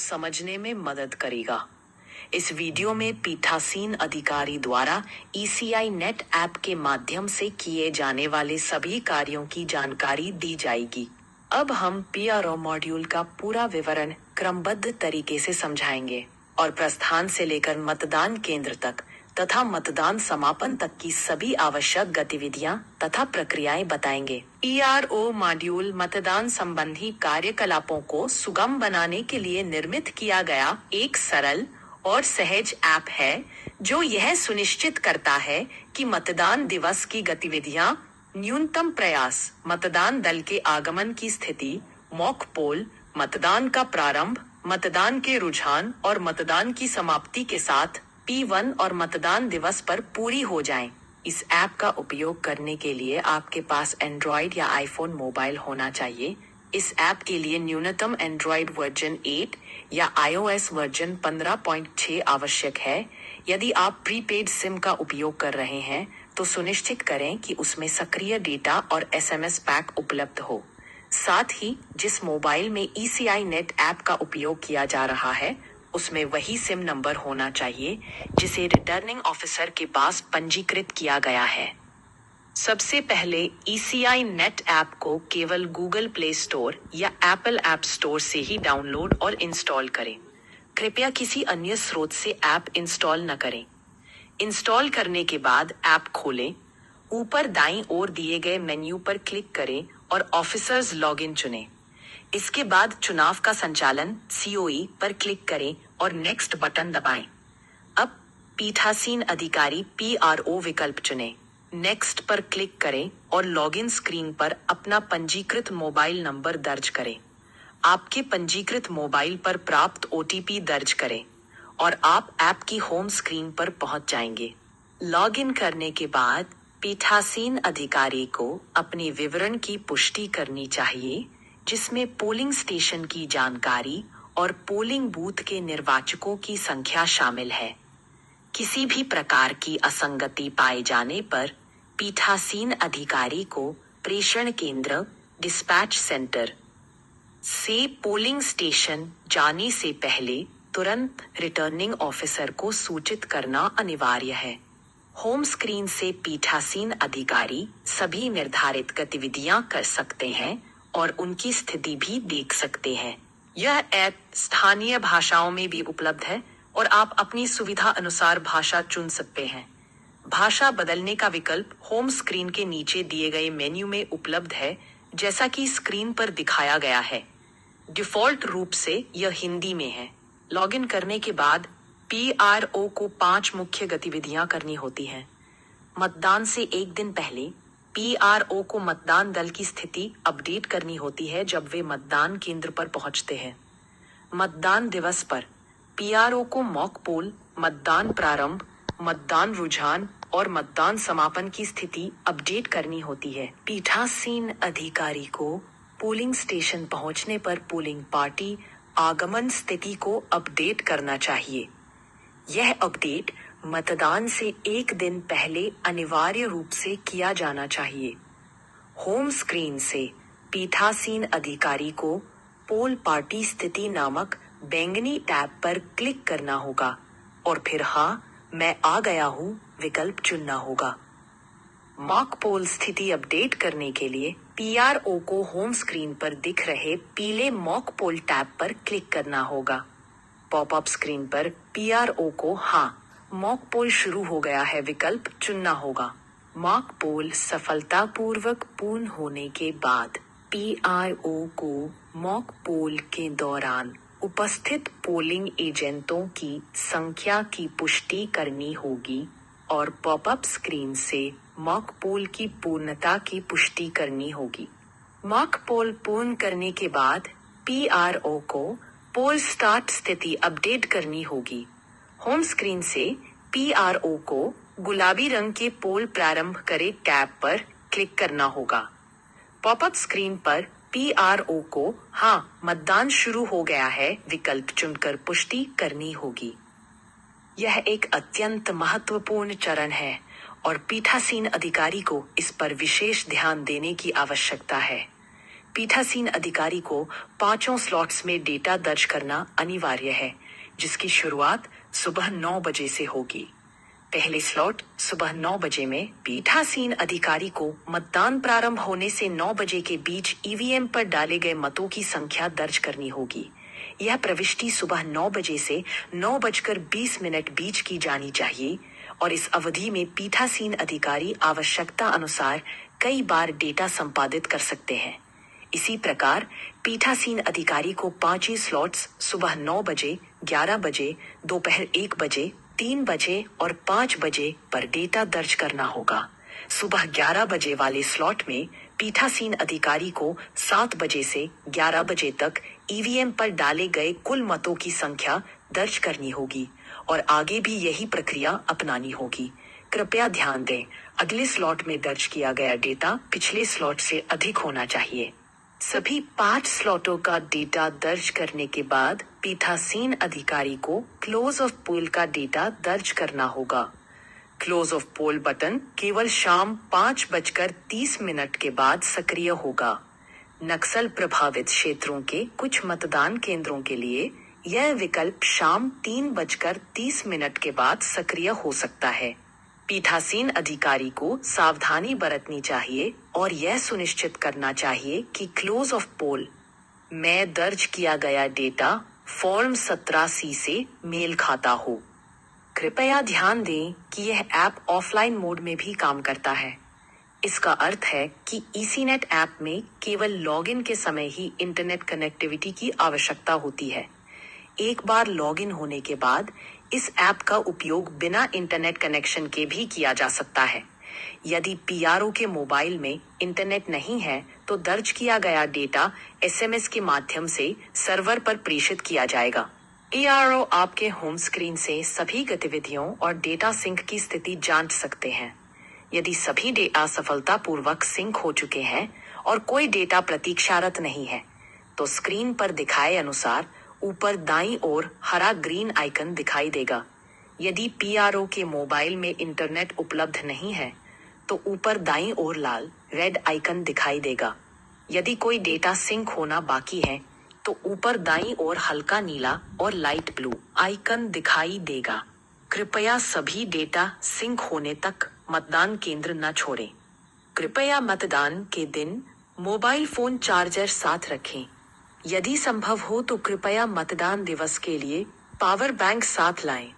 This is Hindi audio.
समझने में मदद करेगा। इस वीडियो में पीठासीन अधिकारी द्वारा ECI नेट ऐप के माध्यम से किए जाने वाले सभी कार्यों की जानकारी दी जाएगी। अब हम PRO मॉड्यूल का पूरा विवरण क्रमबद्ध तरीके से समझाएंगे और प्रस्थान से लेकर मतदान केंद्र तक तथा मतदान समापन तक की सभी आवश्यक गतिविधियां तथा प्रक्रियाएं बताएंगे। PRO मॉड्यूल मतदान संबंधी कार्यकलापों को सुगम बनाने के लिए निर्मित किया गया एक सरल और सहज ऐप है जो यह सुनिश्चित करता है कि मतदान दिवस की गतिविधियां, न्यूनतम प्रयास, मतदान दल के आगमन की स्थिति, मॉक पोल, मतदान का प्रारंभ, मतदान के रुझान और मतदान की समाप्ति के साथ P1 और मतदान दिवस पर पूरी हो जाएं। इस ऐप का उपयोग करने के लिए आपके पास एंड्रॉइड या आईफोन मोबाइल होना चाहिए। इस ऐप के लिए न्यूनतम एंड्रॉइड वर्जन 8 या iOS वर्जन 15.6 आवश्यक है। यदि आप प्रीपेड सिम का उपयोग कर रहे हैं तो सुनिश्चित करें कि उसमें सक्रिय डेटा और SMS पैक उपलब्ध हो। साथ ही जिस मोबाइल में ECI नेट ऐप का उपयोग किया जा रहा है उसमें वही सिम नंबर होना चाहिए जिसे रिटर्निंग ऑफिसर के पास पंजीकृत किया गया है। सबसे पहले ECI नेट ऐप को केवल गूगल प्ले स्टोर या एप्पल ऐप स्टोर से ही डाउनलोड और इंस्टॉल करें। कृपया किसी अन्य स्रोत से ऐप इंस्टॉल न करें। इंस्टॉल करने के बाद ऐप खोलें, ऊपर दाईं ओर दिए गए मेन्यू पर क्लिक करें और ऑफिसर्स लॉगिन चुनें। इसके बाद चुनाव का संचालन COE पर क्लिक करें और नेक्स्ट बटन दबाएं। अब पीठासीन अधिकारी PRO विकल्प चुनें। नेक्स्ट पर क्लिक करें और लॉगिन स्क्रीन पर अपना पंजीकृत मोबाइल नंबर दर्ज करें। आपके पंजीकृत मोबाइल पर प्राप्त OTP दर्ज करें और आप ऐप की होम स्क्रीन पर पहुंच जाएंगे। लॉगिन करने के बाद पीठासीन अधिकारी को अपने विवरण की पुष्टि करनी चाहिए जिसमें पोलिंग स्टेशन की जानकारी और पोलिंग बूथ के निर्वाचकों की संख्या शामिल है। किसी भी प्रकार की असंगति पाए जाने पर पीठासीन अधिकारी को प्रेषण केंद्र डिस्पैच सेंटर से पोलिंग स्टेशन जाने से पहले तुरंत रिटर्निंग ऑफिसर को सूचित करना अनिवार्य है। होम स्क्रीन से पीठासीन अधिकारी सभी निर्धारित गतिविधियां कर सकते हैं और उनकी स्थिति भी देख सकते हैं। यह ऐप स्थानीय भाषाओं में भी उपलब्ध है और आप अपनी सुविधा अनुसार भाषा चुन सकते हैं। भाषा बदलने का विकल्प होम स्क्रीन के नीचे दिए गए मेन्यू में उपलब्ध है, जैसा कि स्क्रीन पर दिखाया गया है। डिफॉल्ट रूप से यह हिंदी में है। लॉगिन करने के बाद PRO को 5 मुख्य गतिविधियां करनी होती हैं। मतदान से एक दिन पहले PRO को मतदान दल की स्थिति अपडेट करनी होती है जब वे मतदान केंद्र पर पहुंचते हैं। मतदान दिवस पर PRO को मॉक पोल, मतदान प्रारंभ, मतदान रुझान और मतदान समापन की स्थिति अपडेट करनी होती है। पीठासीन अधिकारी को पोलिंग स्टेशन पहुंचने पर पोलिंग पार्टी आगमन स्थिति को अपडेट करना चाहिए। यह अपडेट मतदान से एक दिन पहले अनिवार्य रूप से किया जाना चाहिए। होम स्क्रीन से पीठासीन अधिकारी को पोल पार्टी स्थिति नामक बैंगनी टैब पर क्लिक करना होगा और फिर हाँ, मैं आ गया हूँ विकल्प चुनना होगा। मॉक पोल स्थिति अपडेट करने के लिए PRO को होम स्क्रीन पर दिख रहे पीले मॉक पोल टैब पर क्लिक करना होगा। पॉपअप स्क्रीन पर PRO को हाँ, मॉक पोल शुरू हो गया है विकल्प चुनना होगा। मॉक पोल सफलतापूर्वक पूर्ण होने के बाद PRO को मॉक पोल के दौरान उपस्थित पोलिंग एजेंटों की संख्या की पुष्टि करनी होगी और पॉपअप स्क्रीन से मॉक पोल की पूर्णता की पुष्टि करनी होगी। मॉक पोल पूर्ण करने के बाद PRO को पोल स्टार्ट स्थिति अपडेट करनी होगी। होम स्क्रीन से PRO को गुलाबी रंग के पोल प्रारंभ करे टैब पर क्लिक करना होगा। पॉपअप स्क्रीन पर PRO को हाँ, मतदान शुरू हो गया है विकल्प चुनकर पुष्टि करनी होगी। यह एक अत्यंत महत्वपूर्ण चरण है और पीठासीन अधिकारी को इस पर विशेष ध्यान देने की आवश्यकता है। पीठासीन अधिकारी को 5 स्लॉट्स में डेटा दर्ज करना अनिवार्य है, जिसकी शुरुआत सुबह 9 बजे से होगी। पहले स्लॉट सुबह 9 बजे में पीठासीन अधिकारी को मतदान प्रारंभ होने से 9 बजे के बीच ईवीएम पर डाले गए मतों की संख्या दर्ज करनी होगी। यह प्रविष्टि सुबह 9 बजे से 9:20 बीच की जानी चाहिए और इस अवधि में पीठासीन अधिकारी आवश्यकता अनुसार कई बार डेटा संपादित कर सकते हैं। इसी प्रकार पीठासीन अधिकारी को 5 स्लॉट्स सुबह 9 बजे, 11 बजे, दोपहर 1 बजे, 3 बजे और 5 बजे पर डेटा दर्ज करना होगा। सुबह 11 बजे वाले स्लॉट में पीठासीन अधिकारी को 7 बजे से 11 बजे तक ईवीएम पर डाले गए कुल मतों की संख्या दर्ज करनी होगी और आगे भी यही प्रक्रिया अपनानी होगी। कृपया ध्यान दें, अगले स्लॉट में दर्ज किया गया डेटा पिछले स्लॉट से अधिक होना चाहिए। सभी 5 स्लॉटों का डेटा दर्ज करने के बाद पीठासीन अधिकारी को क्लोज ऑफ पोल का डेटा दर्ज करना होगा। क्लोज ऑफ पोल बटन केवल शाम 5:30 के बाद सक्रिय होगा। नक्सल प्रभावित क्षेत्रों के कुछ मतदान केंद्रों के लिए यह विकल्प शाम 3:30 के बाद सक्रिय हो सकता है। पीठासीन अधिकारी को सावधानी बरतनी चाहिए और यह सुनिश्चित करना चाहिए कि क्लोज ऑफ पोल में दर्ज किया गया डेटा फॉर्म 17C से मेल खाता हो। कृपया ध्यान दें कि यह ऐप ऑफलाइन मोड में भी काम करता है। इसका अर्थ है कि ईसीनेट ऐप में केवल लॉगिन के समय ही इंटरनेट कनेक्टिविटी की आवश्यकता होती है। एक बार लॉगिन होने के बाद इस ऐप का उपयोग बिना इंटरनेट कनेक्शन के भी किया जा सकता है। यदि पीआरओ के मोबाइल में इंटरनेट नहीं है तो दर्ज किया गया डेटा एसएमएस के माध्यम से सर्वर पर प्रेषित किया जाएगा। पीआरओ आपके होम स्क्रीन से सभी गतिविधियों और डेटा सिंक की स्थिति जांच सकते हैं। यदि सभी डेटा सफलतापूर्वक सिंक हो चुके हैं और कोई डेटा प्रतीक्षारत नहीं है, तो स्क्रीन पर दिखाए अनुसार ऊपर दाईं ओर हरा ग्रीन आइकन दिखाई देगा। यदि पीआरओ के मोबाइल में इंटरनेट उपलब्ध नहीं है, तो ऊपर दाईं ओर लाल रेड आइकन दिखाई देगा। यदि कोई डेटा सिंक होना बाकी है, तो ऊपर दाईं ओर हल्का नीला और लाइट ब्लू आइकन दिखाई देगा। कृपया सभी डेटा सिंक होने तक मतदान केंद्र न छोड़ें। कृपया मतदान के दिन मोबाइल फोन चार्जर साथ रखें। यदि संभव हो तो कृपया मतदान दिवस के लिए पावर बैंक साथ लाएं।